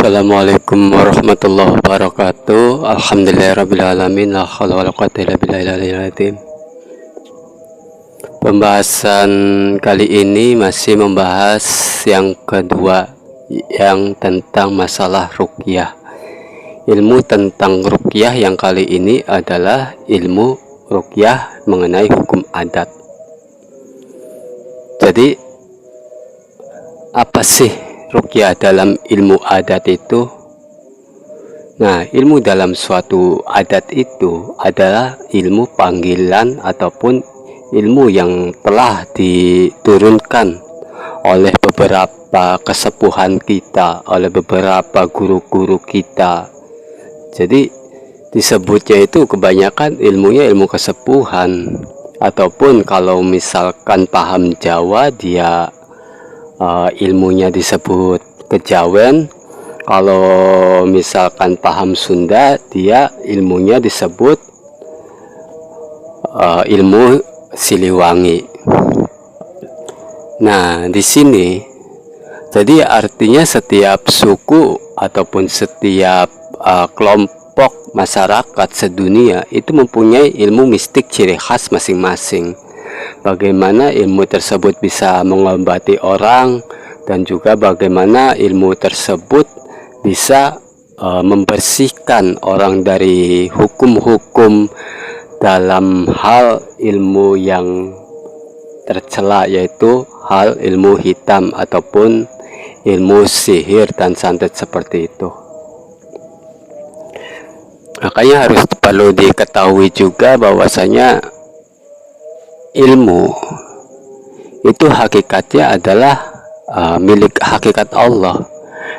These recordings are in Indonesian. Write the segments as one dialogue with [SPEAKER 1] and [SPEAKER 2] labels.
[SPEAKER 1] Assalamualaikum warahmatullahi wabarakatuh. Alhamdulillahirrabbilalamin. La haula wala quwata illa billahil. Pembahasan kali ini masih membahas yang kedua, yang tentang masalah ruqyah. Ilmu tentang ruqyah yang kali ini adalah ilmu ruqyah mengenai hukum adat. Jadi apa sih ruqyah dalam ilmu adat itu? Nah, ilmu dalam suatu adat itu adalah ilmu panggilan ataupun ilmu yang telah diturunkan oleh beberapa kesepuhan kita, oleh beberapa guru-guru kita. Jadi disebutnya itu kebanyakan ilmunya ilmu kesepuhan, ataupun kalau misalkan paham Jawa dia ilmunya disebut kejawen. Kalau misalkan paham Sunda dia ilmunya disebut ilmu Siliwangi. Nah, di sini jadi artinya setiap suku ataupun setiap kelompok masyarakat sedunia itu mempunyai ilmu mistik ciri khas masing-masing. Bagaimana ilmu tersebut bisa mengobati orang, dan juga bagaimana ilmu tersebut bisa membersihkan orang dari hukum-hukum dalam hal ilmu yang tercela, yaitu hal ilmu hitam ataupun ilmu sihir dan santet seperti itu. Makanya harus perlu diketahui juga bahwasanya ilmu itu hakikatnya adalah milik hakikat Allah.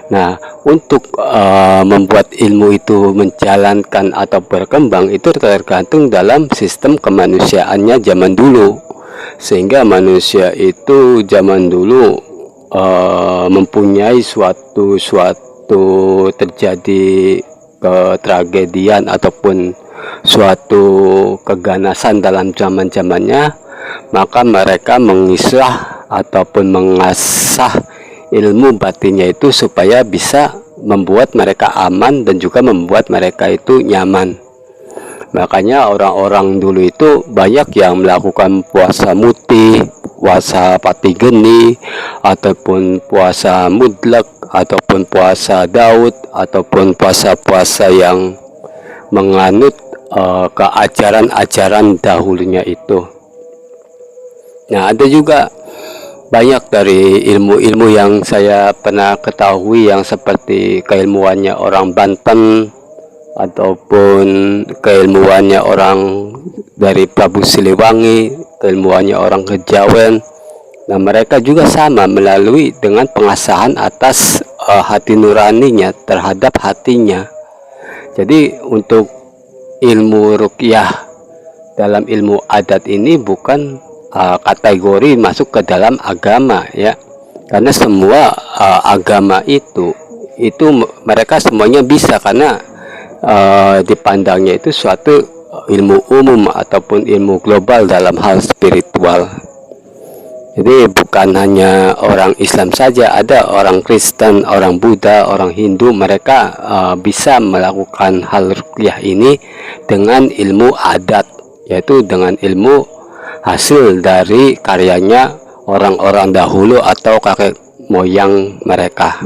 [SPEAKER 1] Nah, untuk membuat ilmu itu menjalankan atau berkembang itu tergantung dalam sistem kemanusiaannya zaman dulu. Sehingga manusia itu zaman dulu mempunyai suatu terjadi ketragedian ataupun suatu keganasan dalam zaman-zamannya, maka mereka mengisah ataupun mengasah ilmu batinnya itu supaya bisa membuat mereka aman dan juga membuat mereka itu nyaman. Makanya orang-orang dulu itu banyak yang melakukan puasa muti, puasa pati geni, ataupun puasa mudlek, ataupun puasa Daud, ataupun puasa-puasa yang menganut ke ajaran-ajaran dahulunya itu. Nah, ada juga banyak dari ilmu-ilmu yang saya pernah ketahui yang seperti keilmuannya orang Banten ataupun keilmuannya orang dari Prabu Siliwangi, keilmuannya orang Kejawen. Nah, mereka juga sama melalui dengan pengasahan atas hati nuraninya terhadap hatinya. Jadi untuk ilmu ruqyah dalam ilmu adat ini bukan kategori masuk ke dalam agama, ya, karena semua agama itu mereka semuanya bisa, karena dipandangnya itu suatu ilmu umum ataupun ilmu global dalam hal spiritual. Jadi bukan hanya orang Islam saja, ada orang Kristen, orang Buddha, orang Hindu, mereka bisa melakukan hal ruqyah ini dengan ilmu adat, yaitu dengan ilmu hasil dari karyanya orang-orang dahulu atau kakek moyang mereka.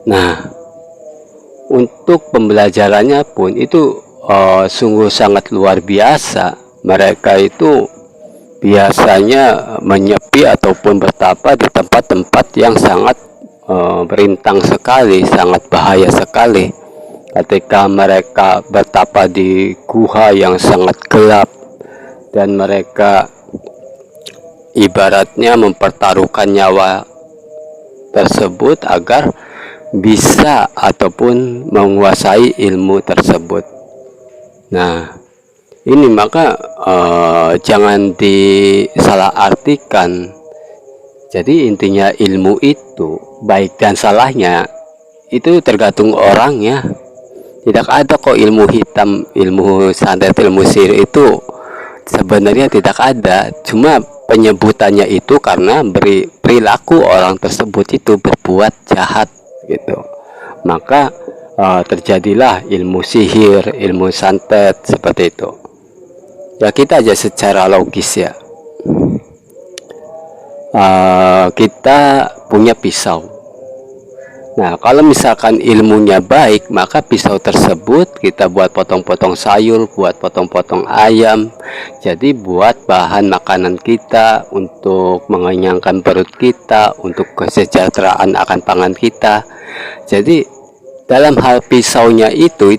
[SPEAKER 1] Nah, untuk pembelajarannya pun itu sungguh sangat luar biasa. Mereka itu biasanya menyepi ataupun bertapa di tempat-tempat yang sangat berintang sekali, sangat bahaya sekali. Ketika mereka bertapa di guha yang sangat gelap, dan mereka ibaratnya mempertaruhkan nyawa tersebut agar bisa ataupun menguasai ilmu tersebut. Nah, ini maka jangan disalahartikan. Jadi intinya ilmu itu baik dan salahnya itu tergantung orangnya. Tidak ada kok ilmu hitam, ilmu santet, ilmu sihir itu sebenarnya tidak ada. Cuma penyebutannya itu karena perilaku orang tersebut itu berbuat jahat gitu. Maka terjadilah ilmu sihir, ilmu santet seperti itu. Ya kita aja secara logis ya. Kita punya pisau. Nah, kalau misalkan ilmunya baik, maka pisau tersebut kita buat potong-potong sayur, buat potong-potong ayam. Jadi buat bahan makanan kita, untuk mengenyangkan perut kita, untuk kesejahteraan akan pangan kita. Jadi dalam hal pisaunya itu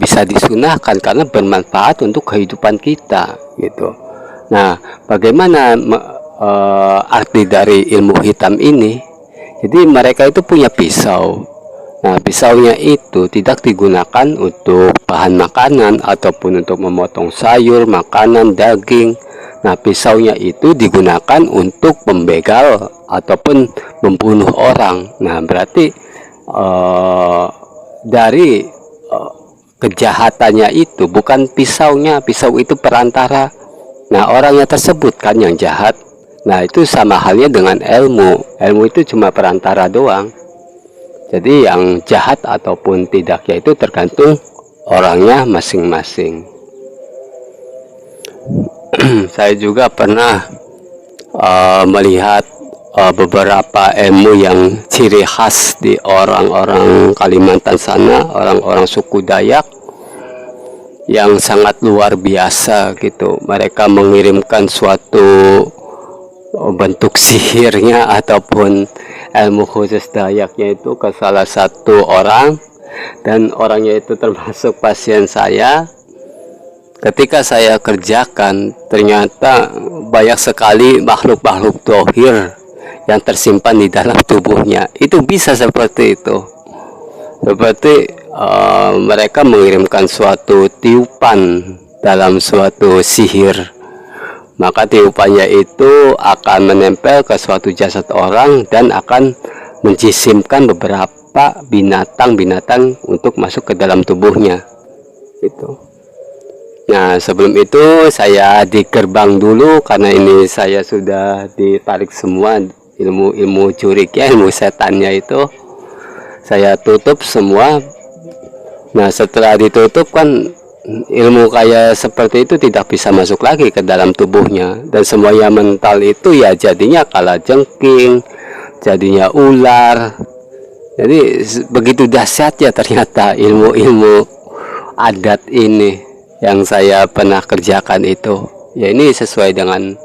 [SPEAKER 1] bisa disunahkan karena bermanfaat untuk kehidupan kita gitu. Nah, bagaimana arti dari ilmu hitam ini? Jadi mereka itu punya pisau. Nah, pisaunya itu tidak digunakan untuk bahan makanan ataupun untuk memotong sayur, makanan, daging. Nah, pisaunya itu digunakan untuk membegal ataupun membunuh orang. Nah, berarti dari kejahatannya itu bukan pisaunya, pisau itu perantara. Nah, orangnya tersebut kan yang jahat. Nah, itu sama halnya dengan ilmu. Ilmu itu cuma perantara doang. Jadi yang jahat ataupun tidak yaitu tergantung orangnya masing-masing. Saya juga pernah melihat beberapa ilmu yang ciri khas di orang-orang Kalimantan sana, orang-orang suku Dayak yang sangat luar biasa gitu. Mereka mengirimkan suatu bentuk sihirnya ataupun ilmu khusus Dayaknya itu ke salah satu orang, dan orangnya itu termasuk pasien saya. Ketika saya kerjakan, ternyata banyak sekali makhluk-makhluk dohir yang tersimpan di dalam tubuhnya. Itu bisa seperti itu. Seperti mereka mengirimkan suatu tiupan dalam suatu sihir. Maka tiupannya itu akan menempel ke suatu jasad orang dan akan menjisimkan beberapa binatang-binatang untuk masuk ke dalam tubuhnya. Itu. Nah, sebelum itu saya di gerbang dulu karena ini saya sudah ditarik semua ilmu-ilmu curignya, ilmu setannya itu. Saya tutup semua. Nah, setelah ditutup kan ilmu kayak seperti itu tidak bisa masuk lagi ke dalam tubuhnya, dan semuanya mental itu ya jadinya kalajengking, jadinya ular. Jadi begitu dahsyatnya ternyata ilmu-ilmu adat ini yang saya pernah kerjakan itu. Ya ini sesuai dengan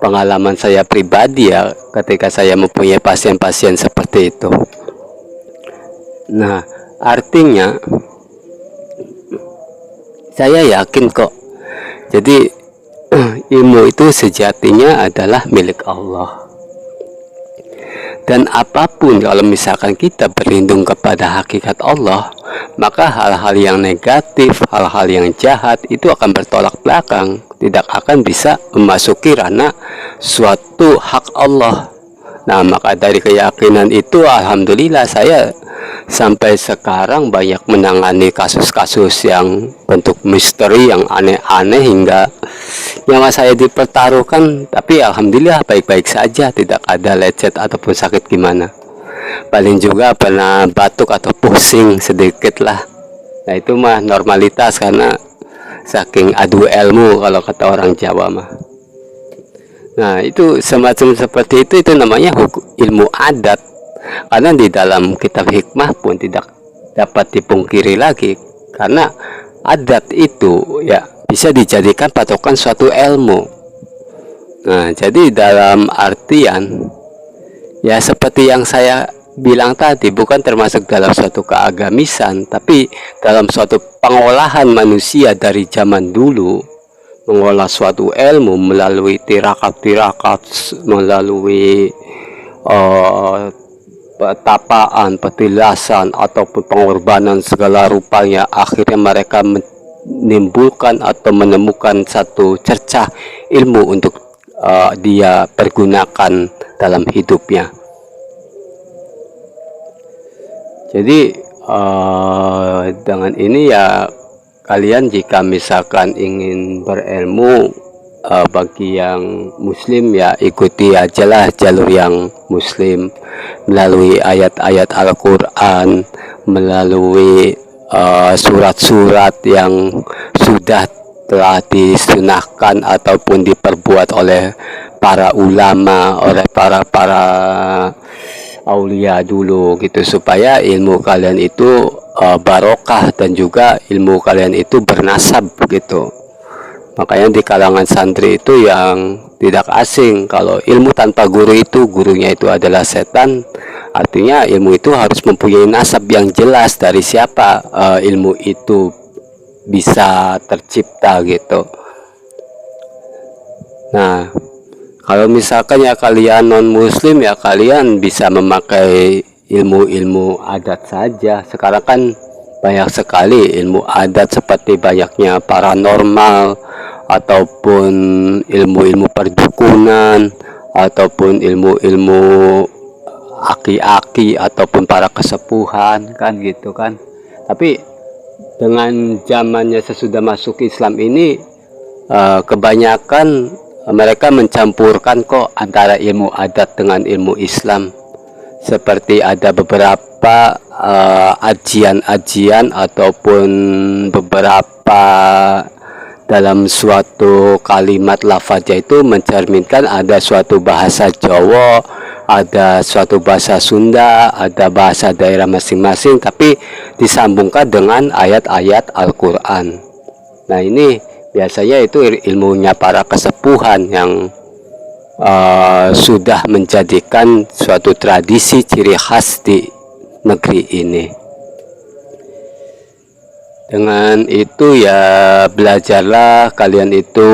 [SPEAKER 1] pengalaman saya pribadi ya ketika saya mempunyai pasien-pasien seperti itu. Nah, artinya saya yakin kok. Jadi ilmu itu sejatinya adalah milik Allah. Dan apapun kalau misalkan kita berlindung kepada hakikat Allah, maka hal-hal yang negatif, hal-hal yang jahat itu akan bertolak belakang, tidak akan bisa memasuki ranah suatu hak Allah. Nah, maka dari keyakinan itu alhamdulillah saya sampai sekarang banyak menangani kasus-kasus yang bentuk misteri yang aneh-aneh hingga nyawa saya dipertaruhkan, tapi alhamdulillah baik-baik saja, tidak ada lecet ataupun sakit gimana. Paling juga pernah batuk atau pusing sedikit lah. Nah, itu mah normalitas karena saking adu ilmu kalau kata orang Jawa mah. Nah, itu semacam seperti itu namanya ilmu adat. Karena di dalam kitab hikmah pun tidak dapat dipungkiri lagi, karena adat itu ya bisa dijadikan patokan suatu ilmu. Nah, jadi dalam artian ya seperti yang saya bilang tadi, bukan termasuk dalam suatu keagamisan, tapi dalam suatu pengolahan manusia dari zaman dulu, mengolah suatu ilmu melalui tirakat-tirakat, melalui petapaan, petilasan, ataupun pengorbanan segala rupanya. Akhirnya mereka menimbulkan atau menemukan satu cercah ilmu untuk dia pergunakan dalam hidupnya. Jadi dengan ini ya, kalian jika misalkan ingin berilmu bagi yang muslim ya ikuti aja lah jalur yang muslim melalui ayat-ayat Al-Quran, melalui surat-surat yang sudah telah disunahkan ataupun diperbuat oleh para ulama, oleh para aulia dulu gitu, supaya ilmu kalian itu barokah dan juga ilmu kalian itu bernasab gitu. Makanya di kalangan santri itu yang tidak asing kalau ilmu tanpa guru itu gurunya itu adalah setan. Artinya ilmu itu harus mempunyai nasab yang jelas dari siapa ilmu itu bisa tercipta gitu. Nah, kalau misalkan ya kalian non muslim ya kalian bisa memakai ilmu-ilmu adat saja. Sekarang kan banyak sekali ilmu adat seperti banyaknya paranormal ataupun ilmu-ilmu perdukunan ataupun ilmu-ilmu aki-aki ataupun para kesepuhan kan gitu kan. Tapi dengan zamannya sesudah masuk Islam ini kebanyakan mereka mencampurkan kok antara ilmu adat dengan ilmu Islam. Seperti ada beberapa ajian-ajian ataupun beberapa dalam suatu kalimat lafaznya itu mencerminkan ada suatu bahasa Jawa, ada suatu bahasa Sunda, ada bahasa daerah masing-masing, tapi disambungkan dengan ayat-ayat Al-Quran. Nah ini biasanya itu ilmunya para kesepuhan yang sudah menjadikan suatu tradisi ciri khas di negeri ini. Dengan itu ya belajarlah kalian itu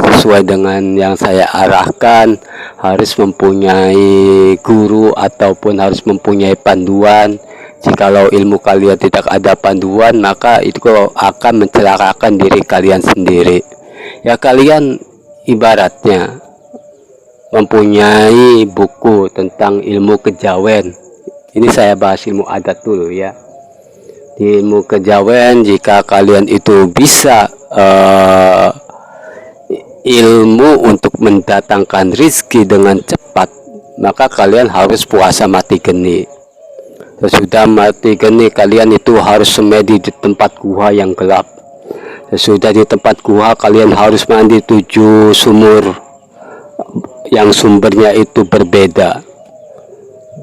[SPEAKER 1] sesuai dengan yang saya arahkan, harus mempunyai guru ataupun harus mempunyai panduan. Jikalau ilmu kalian tidak ada panduan, maka itu akan mencelakakan diri kalian sendiri. Ya kalian ibaratnya mempunyai buku tentang ilmu kejawen. Ini saya bahas ilmu adat dulu ya. Di ilmu kejawen, jika kalian itu bisa ilmu untuk mendatangkan rizki dengan cepat, maka kalian harus puasa mati geni. Sesudah mati geni, kalian itu harus semedi di tempat gua yang gelap. Sesudah di tempat gua, kalian harus mandi 7 sumur yang sumbernya itu berbeda.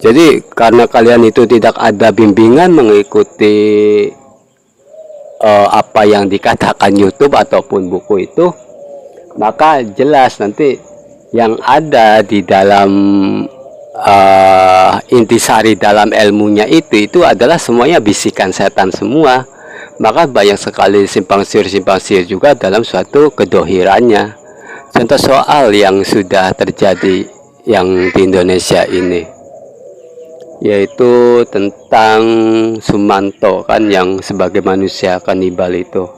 [SPEAKER 1] Jadi karena kalian itu tidak ada bimbingan mengikuti apa yang dikatakan YouTube ataupun buku itu, maka jelas nanti yang ada di dalam intisari dalam ilmunya itu adalah semuanya bisikan setan semua. Maka banyak sekali simpang siur juga dalam suatu kedohirannya. Contoh soal yang sudah terjadi yang di Indonesia ini, yaitu tentang Sumanto kan, yang sebagai manusia kanibal itu.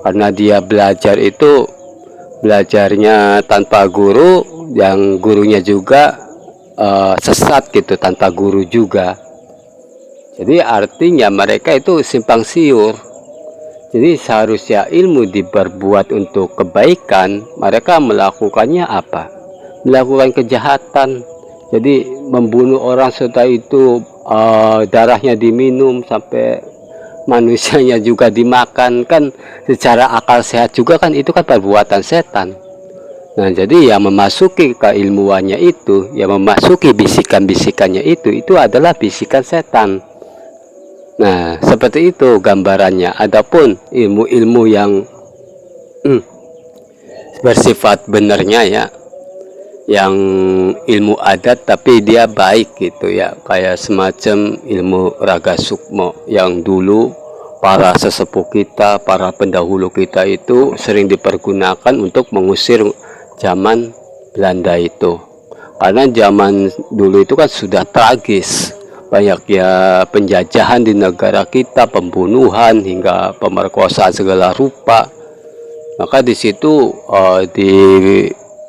[SPEAKER 1] Karena dia belajar itu belajarnya tanpa guru, yang gurunya juga sesat gitu, tanpa guru juga. Jadi artinya mereka itu simpang siur. Jadi seharusnya ilmu diperbuat untuk kebaikan, mereka melakukannya apa? Melakukan kejahatan. Jadi membunuh orang setelah itu darahnya diminum sampai manusianya juga dimakan, kan secara akal sehat juga kan itu kan perbuatan setan. Nah jadi yang memasuki keilmuannya itu, yang memasuki bisikan-bisikannya itu adalah bisikan setan. Nah seperti itu gambarannya. Adapun ilmu-ilmu yang bersifat benarnya ya, yang ilmu adat tapi dia baik gitu ya, kayak semacam ilmu Raga Sukmo yang dulu para sesepuh kita, para pendahulu kita itu sering dipergunakan untuk mengusir zaman Belanda itu. Karena zaman dulu itu kan sudah tragis, banyak ya penjajahan di negara kita, pembunuhan hingga pemerkosaan segala rupa. Maka di situ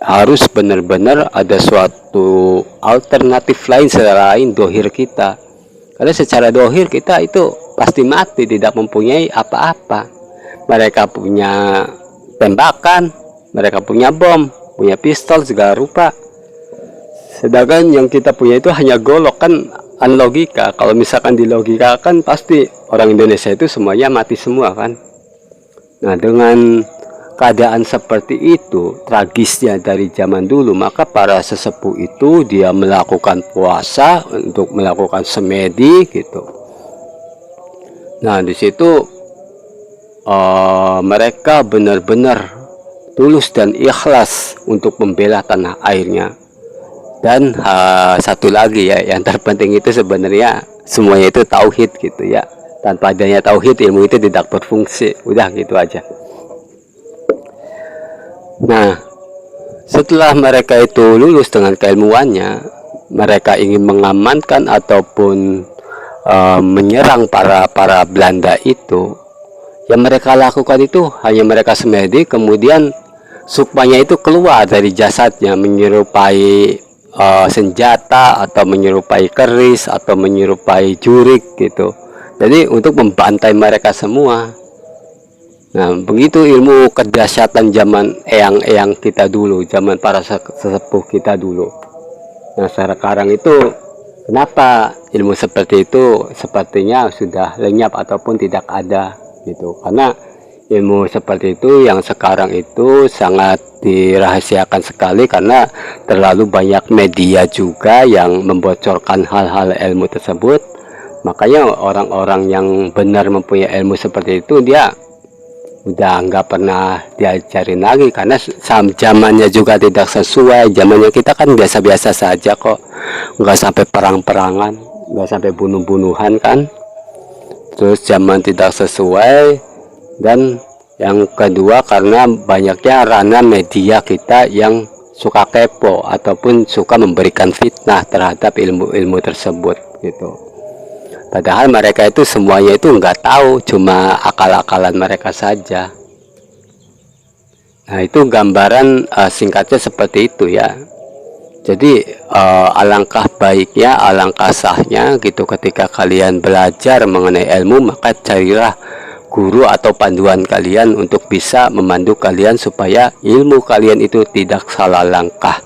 [SPEAKER 1] harus benar-benar ada suatu alternatif lain selain dohir kita. Karena secara dohir kita itu pasti mati, tidak mempunyai apa-apa. Mereka punya tembakan, mereka punya bom, punya pistol segala rupa. Sedangkan yang kita punya itu hanya golok, kan unlogika. Kalau misalkan dilogikakan pasti orang Indonesia itu semuanya mati semua kan. Nah, dengan keadaan seperti itu, tragisnya dari zaman dulu, maka para sesepuh itu dia melakukan puasa untuk melakukan semedi gitu. Nah, di situ mereka benar-benar tulus dan ikhlas untuk membela tanah airnya. Dan satu lagi ya, yang terpenting itu sebenarnya semuanya itu tauhid gitu ya. Tanpa adanya tauhid, ilmu itu tidak berfungsi. Udah gitu aja. Nah, setelah mereka itu lulus dengan keilmuannya, mereka ingin mengamankan ataupun menyerang para Belanda itu. Yang mereka lakukan itu hanya mereka semedi, kemudian sukmanya itu keluar dari jasadnya menyerupai senjata atau menyerupai keris atau menyerupai jurik gitu. Jadi untuk membantai mereka semua. Nah, begitu ilmu kedahsyatan zaman eyang-eyang kita dulu, zaman para sesepuh kita dulu. Nah, sekarang itu kenapa ilmu seperti itu sepertinya sudah lenyap ataupun tidak ada gitu. Karena ilmu seperti itu yang sekarang itu sangat dirahasiakan sekali karena terlalu banyak media juga yang membocorkan hal-hal ilmu tersebut. Makanya orang-orang yang benar mempunyai ilmu seperti itu dia udah nggak pernah diajarin lagi karena zamannya juga tidak sesuai. Zamannya kita kan biasa-biasa saja kok, nggak sampai perang-perangan, nggak sampai bunuh-bunuhan kan. Terus zaman tidak sesuai, dan yang kedua karena banyaknya ranah media kita yang suka kepo ataupun suka memberikan fitnah terhadap ilmu-ilmu tersebut gitu. Padahal mereka itu semuanya itu nggak tahu, cuma akal-akalan mereka saja. Nah, itu gambaran singkatnya seperti itu ya. Jadi alangkah baiknya, alangkah sahnya gitu ketika kalian belajar mengenai ilmu, maka carilah guru atau panduan kalian untuk bisa memandu kalian supaya ilmu kalian itu tidak salah langkah.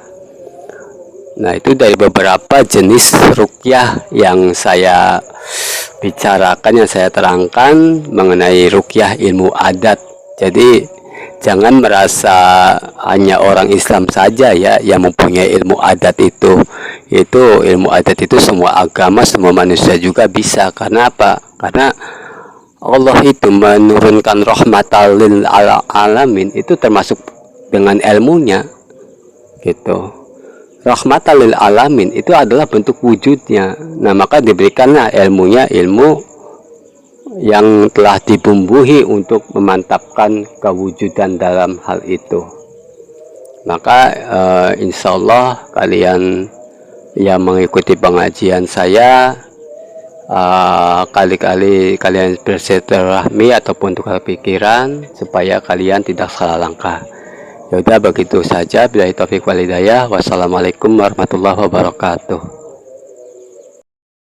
[SPEAKER 1] Nah, itu dari beberapa jenis ruqyah yang saya bicarakan, yang saya terangkan mengenai ruqyah ilmu adat. Jadi jangan merasa hanya orang Islam saja ya yang mempunyai ilmu adat itu. Itu ilmu adat itu semua agama, semua manusia juga bisa. Karena apa? Karena Allah itu menurunkan rahmatan lil alamin itu termasuk dengan ilmunya gitu. Rahmatan lil alamin itu adalah bentuk wujudnya. Nah, maka diberikanlah ilmunya, ilmu yang telah dibumbuhi untuk memantapkan kewujudan dalam hal itu. Maka insya Allah kalian yang mengikuti pengajian saya, kali-kali kalian bersilaturahmi ataupun tukar pikiran supaya kalian tidak salah langkah. Yaudah, begitu saja. Billahi taufiq wal hidayah. Wassalamualaikum warahmatullahi wabarakatuh.